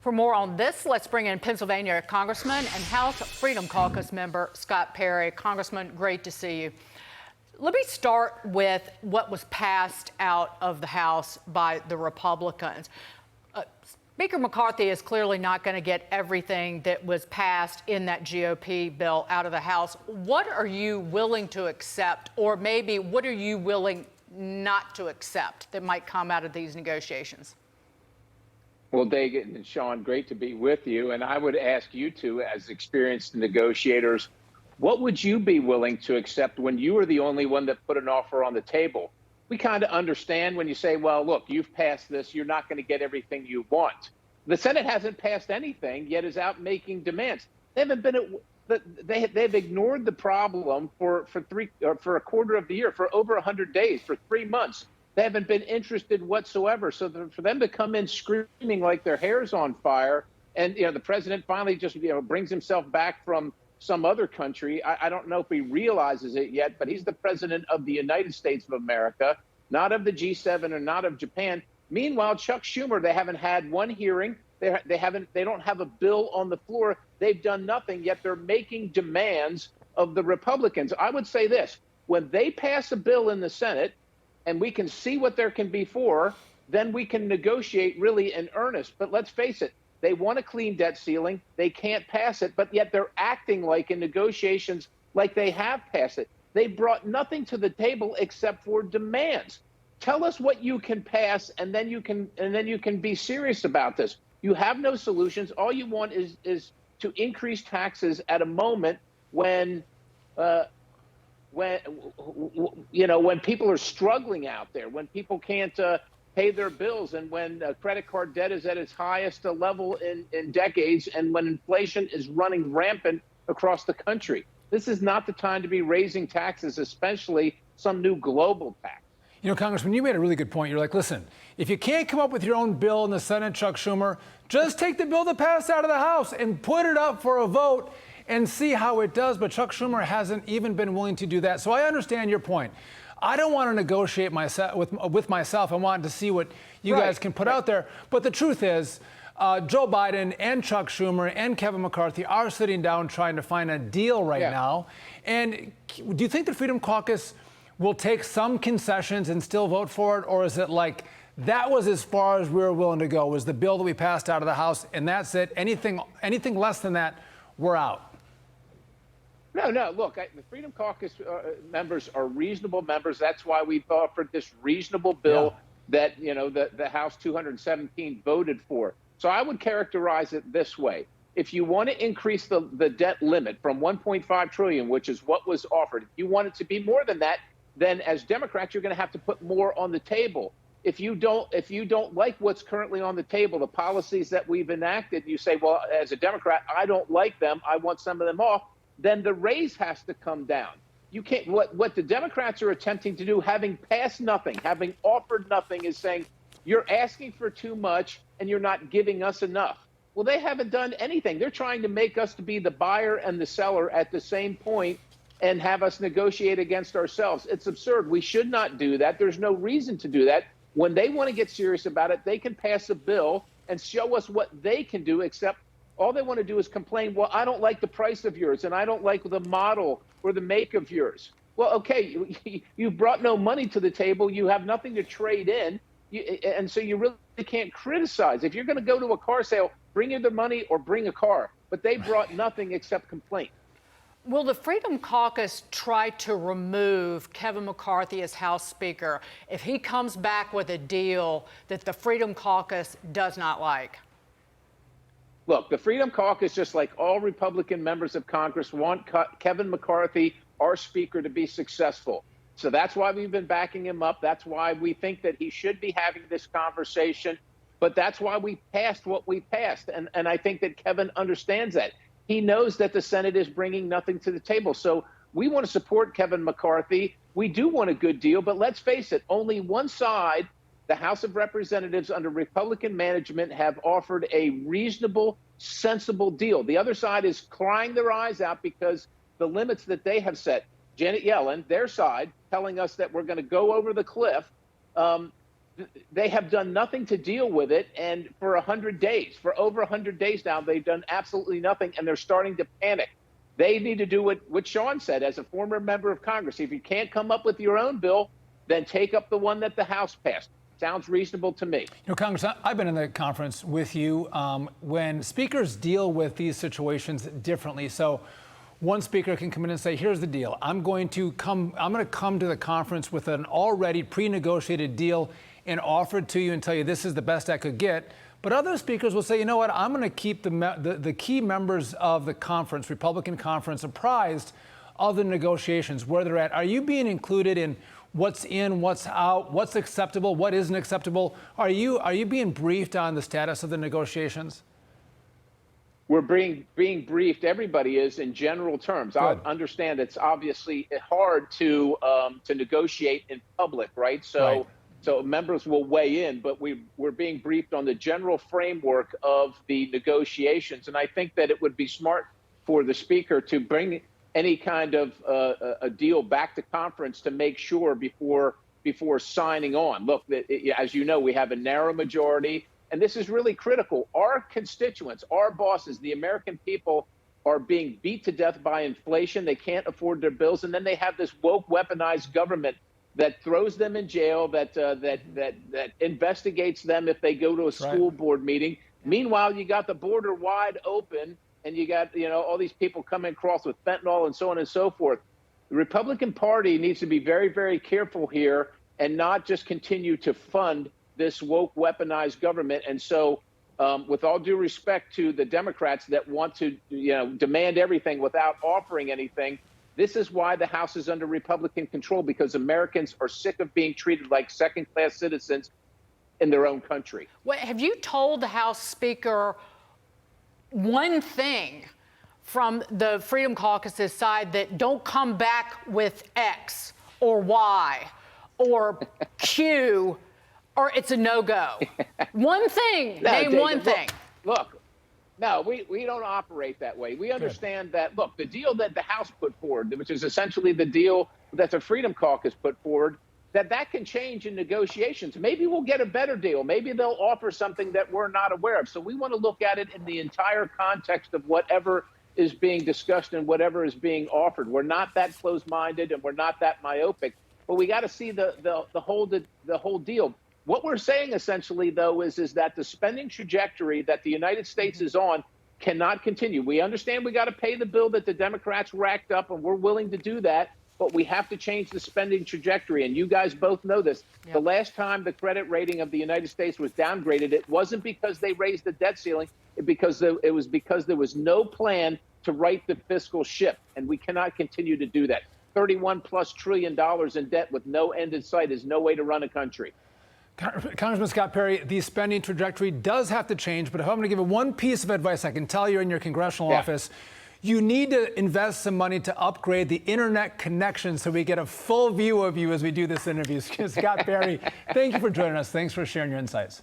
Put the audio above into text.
For more on this, let's bring in Pennsylvania Congressman and House Freedom Caucus member Scott Perry. Congressman, great to see you. Let me start with what was passed out of the House by the Republicans. Speaker McCarthy is clearly not going to get everything that was passed in that GOP bill out of the House. What are you willing to accept, or maybe what are you willing not to accept that might come out of these negotiations? Well, Dagan and Sean, great to be with you. And I would ask you two, as experienced negotiators, what would you be willing to accept when you were the only one that put an offer on the table? We kind of understand when you say, well, look, you've passed this, you're not going to get everything you want. The Senate hasn't passed anything, yet is out making demands. They haven't been, they've ignored the problem for a quarter of the year, for over 100 days, for 3 months. They haven't been interested whatsoever. So for them to come in screaming like their hair's on fire, and the president finally just brings himself back from some other country. I don't know if he realizes it yet, but he's the president of the United States of America, not of the G7 or not of Japan. Meanwhile, Chuck Schumer, they haven't had one hearing. They don't have a bill on the floor. They've done nothing, yet they're making demands of the Republicans. I would say this: when they pass a bill in the Senate, and we can see what there can be for, then we can negotiate really in earnest. But let's face it, they want a clean debt ceiling. They can't pass it, but yet they're acting like in negotiations like they have passed it. They brought nothing to the table except for demands. Tell us what you can pass, and then you can be serious about this. You have no solutions. All you want is to increase taxes at a moment when people are struggling out there, when people can't pay their bills, and when credit card debt is at its highest level in decades, and when inflation is running rampant across the country. This is not the time to be raising taxes, especially some new global tax. Congressman, you made a really good point. You're like, listen, if you can't come up with your own bill in the Senate, Chuck Schumer, just take the bill that passed out of the House and put it up for a vote and see how it does. But Chuck Schumer hasn't even been willing to do that. So I understand your point. I don't want to negotiate with myself. I want to see what you guys can put out there. But the truth is, Joe Biden and Chuck Schumer and Kevin McCarthy are sitting down trying to find a deal right now. And do you think the Freedom Caucus will take some concessions and still vote for it? Or is it like, that was as far as we were willing to go, was the bill that we passed out of the House, and that's it? Anything less than that, we're out. No, look, the Freedom Caucus members are reasonable members. That's why we've offered this reasonable bill that, the House 217 voted for. So I would characterize it this way. If you want to increase the debt limit from $1.5 trillion, which is what was offered, if you want it to be more than that, then as Democrats, you're going to have to put more on the table. If you don't like what's currently on the table, the policies that we've enacted, you say, well, as a Democrat, I don't like them, I want some of them off, then the raise has to come down. You can't. What the Democrats are attempting to do, having passed nothing, having offered nothing, is saying you're asking for too much and you're not giving us enough. Well, they haven't done anything. They're trying to make us to be the buyer and the seller at the same point and have us negotiate against ourselves. It's absurd. We should not do that. There's no reason to do that. When they want to get serious about it, they can pass a bill and show us what they can do, except all they want to do is complain, well, I don't like the price of yours, and I don't like the model or the make of yours. Well, okay, you brought no money to the table. You have nothing to trade in, and so you really can't criticize. If you're going to go to a car sale, bring either money or bring a car. But they brought nothing except complaint. Will the Freedom Caucus try to remove Kevin McCarthy as House Speaker if he comes back with a deal that the Freedom Caucus does not like? Look, the Freedom Caucus, just like all Republican members of Congress, want Kevin McCarthy, our Speaker, to be successful. So that's why we've been backing him up. That's why we think that he should be having this conversation. But that's why we passed what we passed. And I think that Kevin understands that. He knows that the Senate is bringing nothing to the table. So we want to support Kevin McCarthy. We do want a good deal. But let's face it, only one side, the House of Representatives under Republican management, have offered a reasonable, sensible deal. The other side is crying their eyes out because the limits that they have set. Janet Yellen, their side, telling us that we're going to go over the cliff. they have done nothing to deal with it. And for 100 days, for over 100 days now, they've done absolutely nothing, and they're starting to panic. They need to do what Sean said as a former member of Congress. If you can't come up with your own bill, then take up the one that the House passed. Sounds reasonable to me. Congress, I've been in the conference with you when speakers deal with these situations differently. So one speaker can come in and say, here's the deal. I'm going to come to the conference with an already pre-negotiated deal and offer it to you and tell you this is the best I could get. But other speakers will say, you know what, I'm going to keep the key members of the conference, Republican conference, apprised of the negotiations, where they're at. Are you being included in what's in, what's out, what's acceptable, what isn't acceptable? Are you being briefed on the status of the negotiations? We're being briefed. Everybody is in general terms. I understand it's obviously hard to negotiate in public, right? So members will weigh in, but we're being briefed on the general framework of the negotiations. And I think that it would be smart for the speaker to bring any kind of a deal back to conference to make sure before signing on. Look, as you know, we have a narrow majority. And this is really critical. Our constituents, our bosses, the American people are being beat to death by inflation. They can't afford their bills. And then they have this woke, weaponized government that throws them in jail, that investigates them if they go to a school board meeting. Meanwhile, you got the border wide open, and you got all these people coming across with fentanyl and so on and so forth. The Republican Party needs to be very, very careful here and not just continue to fund this woke, weaponized government. And so, with all due respect to the Democrats that want to, demand everything without offering anything, this is why the House is under Republican control, because Americans are sick of being treated like second-class citizens in their own country. Wait, have you told the House Speaker one thing from the Freedom Caucus's side that don't come back with X or Y or Q? Or it's a no-go? One thing. No, name David, one thing. Look, no, we don't operate that way. We understand that, look, the deal that the House put forward, which is essentially the deal that the Freedom Caucus put forward, that can change in negotiations. Maybe we'll get a better deal. Maybe they'll offer something that we're not aware of. So we want to look at it in the entire context of whatever is being discussed and whatever is being offered. We're not that close-minded and we're not that myopic, but we got to see the whole deal. What we're saying essentially, though, is that the spending trajectory that the United States is on cannot continue. We understand we got to pay the bill that the Democrats racked up, and we're willing to do that, but we have to change the spending trajectory. And you guys both know this. Yep. The last time the credit rating of the United States was downgraded, it wasn't because they raised the debt ceiling. It was because there was no plan to right the fiscal ship, and we cannot continue to do that. $31+ trillion in debt with no end in sight is no way to run a country. Congressman Scott Perry, the spending trajectory does have to change, but if I'm going to give you one piece of advice I can tell you in your congressional office, you need to invest some money to upgrade the internet connection so we get a full view of you as we do this interview. Scott Perry, thank you for joining us. Thanks for sharing your insights.